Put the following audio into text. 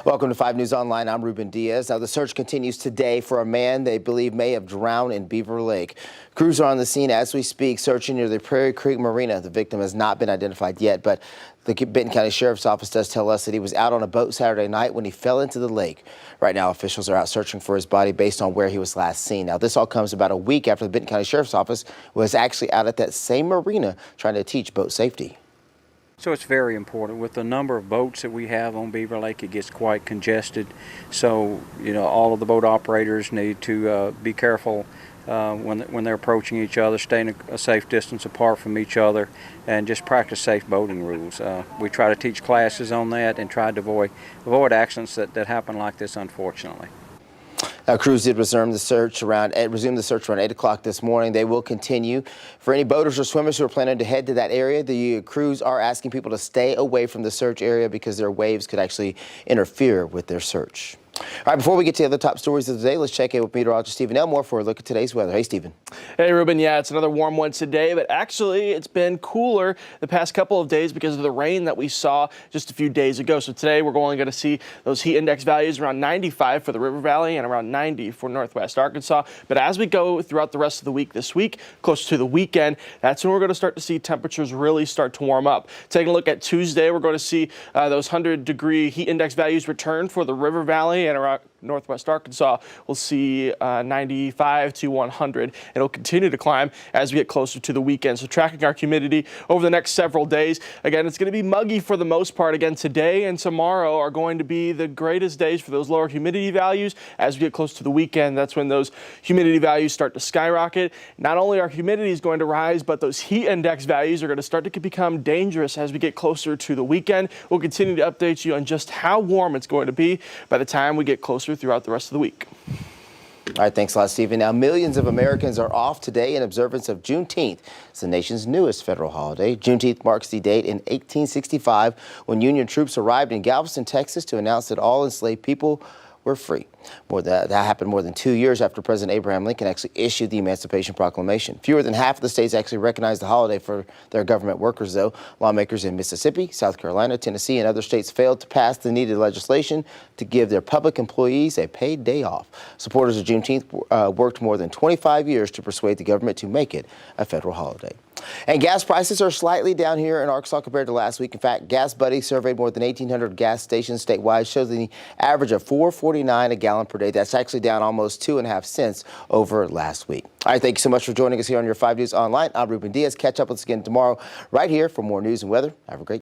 Welcome to 5 News Online. I'm Ruben Diaz. Now, the search continues today for a man they believe may have drowned in Beaver Lake. Crews are on the scene as we speak, searching near the Prairie Creek marina. The victim has not been identified yet, but the Benton County Sheriff's Office does tell us that he was out on a boat Saturday night when he fell into the lake. Right now, officials are out searching for his body based on where he was last seen. Now, this all comes about a week after the Benton County Sheriff's Office was actually out at that same marina trying to teach boat safety. So it's very important. With the number of boats that we have on Beaver Lake, it gets quite congested. So, all of the boat operators need to be careful when they're approaching each other, staying a safe distance apart from each other, and just practice safe boating rules. We try to teach classes on that and try to avoid accidents that happen like this, unfortunately. Crews did resume the search around 8 o'clock this morning. They will continue. For any boaters or swimmers who are planning to head to that area, the crews are asking people to stay away from the search area because their waves could actually interfere with their search. All right, before we get to the other top stories of the day, let's check in with meteorologist Stephen Elmore for a look at today's weather. Hey, Stephen. Hey, Ruben. Yeah, it's another warm one today, but actually it's been cooler the past couple of days because of the rain that we saw just a few days ago. So today we're only going to see those heat index values around 95 for the River Valley and around 90 for northwest Arkansas. But as we go throughout the rest of the week this week, close to the weekend, that's when we're going to start to see temperatures really start to warm up. Taking a look at Tuesday, we're going to see those 100-degree heat index values return for the River Valley and around northwest Arkansas. We'll see 95 to 100. It'll continue to climb as we get closer to the weekend. So tracking our humidity over the next several days. Again, it's going to be muggy for the most part. Again, today and tomorrow are going to be the greatest days for those lower humidity values. As we get close to the weekend, that's when those humidity values start to skyrocket. Not only our humidity is going to rise, but those heat index values are going to start to become dangerous as we get closer to the weekend. We'll continue to update you on just how warm it's going to be by the time we get closer throughout the rest of the week. All right, thanks a lot, Stephen. Now, millions of Americans are off today in observance of Juneteenth. It's the nation's newest federal holiday. Juneteenth marks the date in 1865 when Union troops arrived in Galveston, Texas to announce that all enslaved people were free. That happened more than 2 years after President Abraham Lincoln actually issued the Emancipation Proclamation. Fewer than half of the states actually recognize the holiday for their government workers, though. Lawmakers in Mississippi, South Carolina, Tennessee, and other states failed to pass the needed legislation to give their public employees a paid day off. Supporters of Juneteenth worked more than 25 years to persuade the government to make it a federal holiday. And gas prices are slightly down here in Arkansas compared to last week. In fact, Gas Buddy surveyed more than 1,800 gas stations statewide, shows the average of $4.49 a gallon per day. That's actually down almost 2.5 cents over last week. All right, thank you so much for joining us here on your 5 News Online. I'm Ruben Diaz. Catch up with us again tomorrow right here for more news and weather. Have a great day.